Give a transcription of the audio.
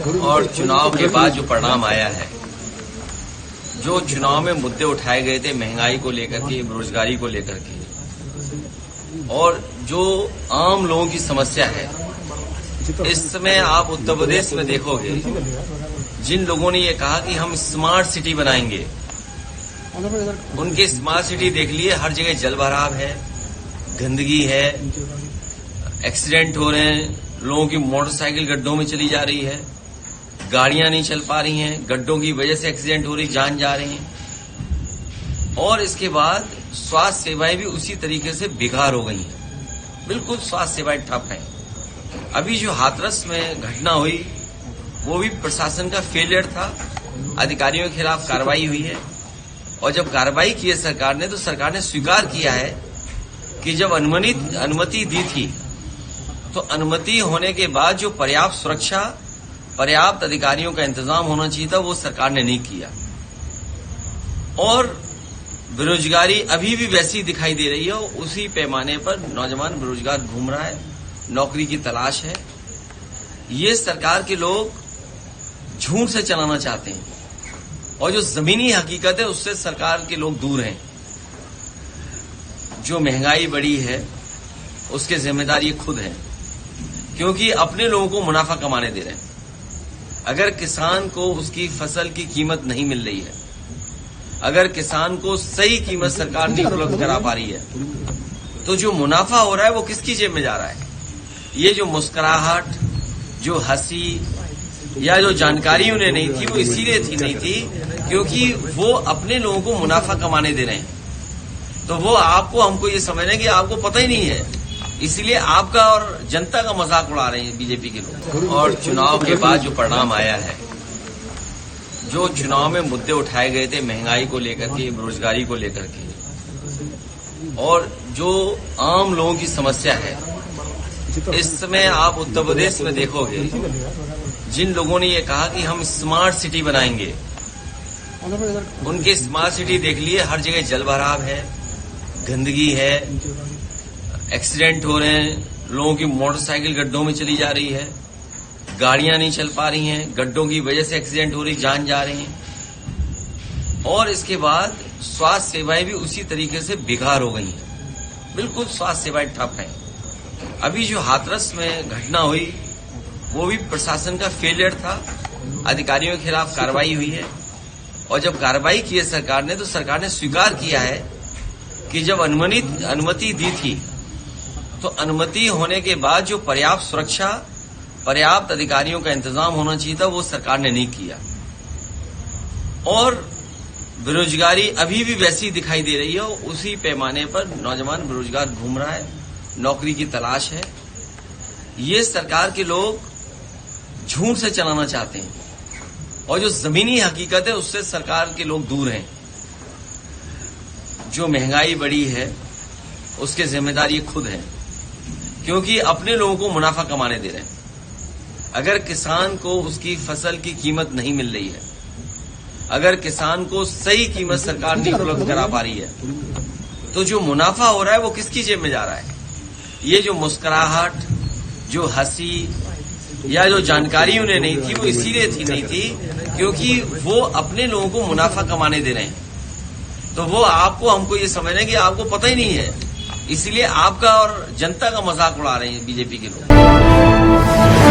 और चुनाव के बाद जो परिणाम आया है, जो चुनाव में मुद्दे उठाए गए थे महंगाई को लेकर के, बेरोजगारी को लेकर के, और जो आम लोगों की समस्या है, इस समय आप उत्तर प्रदेश में देखोगे जिन लोगों ने ये कहा कि हम स्मार्ट सिटी बनाएंगे, उनके स्मार्ट सिटी देख लिए हर जगह जल भराव है, गंदगी है, एक्सीडेंट हो रहे हैं, लोगों की मोटरसाइकिल गड्ढों में चली जा रही है, गाड़ियां नहीं चल पा रही हैं, गड्ढों की वजह से एक्सीडेंट हो रही, जान जा रही हैं। और इसके बाद स्वास्थ्य सेवाएं भी उसी तरीके से बेकार हो गई हैं, बिल्कुल स्वास्थ्य सेवाएं ठप हैं। अभी जो हाथरस में घटना हुई वो भी प्रशासन का फेलियर था, अधिकारियों के खिलाफ कार्रवाई हुई है, और जब कार्रवाई की है सरकार ने, तो सरकार ने स्वीकार किया है कि जब अनुमति दी थी, तो अनुमति होने के बाद जो पर्याप्त सुरक्षा, पर्याप्त अधिकारियों का इंतजाम होना चाहिए था, वो सरकार ने नहीं किया। और बेरोजगारी अभी भी वैसी दिखाई दे रही है, उसी पैमाने पर नौजवान बेरोजगार घूम रहा है, नौकरी की तलाश है। ये सरकार के लोग झूठ से चलाना चाहते हैं, और जो जमीनी हकीकत है उससे सरकार के लोग दूर हैं। जो महंगाई बढ़ी है उसके जिम्मेदार ये खुद हैं, क्योंकि अपने लोगों को मुनाफा कमाने दे रहे हैं। अगर किसान को उसकी फसल की कीमत नहीं मिल रही है, अगर किसान को सही कीमत सरकार नहीं उपलब्ध करा पा रही है, तो जो मुनाफा हो रहा है वो किसकी जेब में जा रहा है? ये जो मुस्कुराहट, जो हंसी या जो जानकारी उन्हें नहीं थी, वो इसीलिए नहीं थी क्योंकि वो अपने लोगों को मुनाफा कमाने दे रहे हैं। तो वो आपको, हमको ये समझ रहे हैं कि आपको पता ही नहीं है, इसलिए आपका और जनता का मजाक उड़ा रहे हैं बीजेपी के लोग। और चुनाव के बाद जो परिणाम आया है, जो चुनाव में मुद्दे उठाए गए थे महंगाई को लेकर के, बेरोजगारी को लेकर के, और जो आम लोगों की समस्या है, इस समय आप उत्तर प्रदेश में देखोगे जिन लोगों ने ये कहा कि हम स्मार्ट सिटी बनाएंगे, उनके स्मार्ट सिटी देख लिए हर जगह जल भराव है, गंदगी है, एक्सीडेंट हो रहे हैं, लोगों की मोटरसाइकिल गड्ढों में चली जा रही है, गाड़ियां नहीं चल पा रही हैं, गड्ढों की वजह से एक्सीडेंट हो रही, जान जा रही हैं। और इसके बाद स्वास्थ्य सेवाएं भी उसी तरीके से बेकार हो गई हैं, बिल्कुल स्वास्थ्य सेवाएं ठप हैं। अभी जो हाथरस में घटना हुई वो भी प्रशासन का फेलियर था, अधिकारियों के खिलाफ कार्रवाई हुई है, और जब कार्रवाई की है सरकार ने, तो सरकार ने स्वीकार किया है कि जब अनुमति दी थी, तो अनुमति होने के बाद जो पर्याप्त सुरक्षा, पर्याप्त अधिकारियों का इंतजाम होना चाहिए था, वो सरकार ने नहीं किया। और बेरोजगारी अभी भी वैसी दिखाई दे रही है, उसी पैमाने पर नौजवान बेरोजगार घूम रहा है, नौकरी की तलाश है। ये सरकार के लोग झूठ से चलाना चाहते हैं, और जो जमीनी हकीकत है उससे सरकार के लोग दूर हैं। जो महंगाई बढ़ी है उसके जिम्मेदार ये खुद हैं, क्योंकि अपने लोगों को मुनाफा कमाने दे रहे हैं। अगर किसान को उसकी फसल की कीमत नहीं मिल रही है, अगर किसान को सही कीमत सरकार नहीं उपलब्ध करा पा रही है, तो जो मुनाफा हो रहा है वो किसकी जेब में जा रहा है? ये जो मुस्कुराहट, जो हंसी या जो जानकारी उन्हें नहीं थी, वो इसीलिए नहीं थी क्योंकि वो अपने लोगों को मुनाफा कमाने दे रहे हैं। तो वो आपको, हमको ये समझ रहे हैं कि आपको पता ही नहीं है, इसलिए आपका और जनता का मजाक उड़ा रहे हैं बीजेपी के लोग।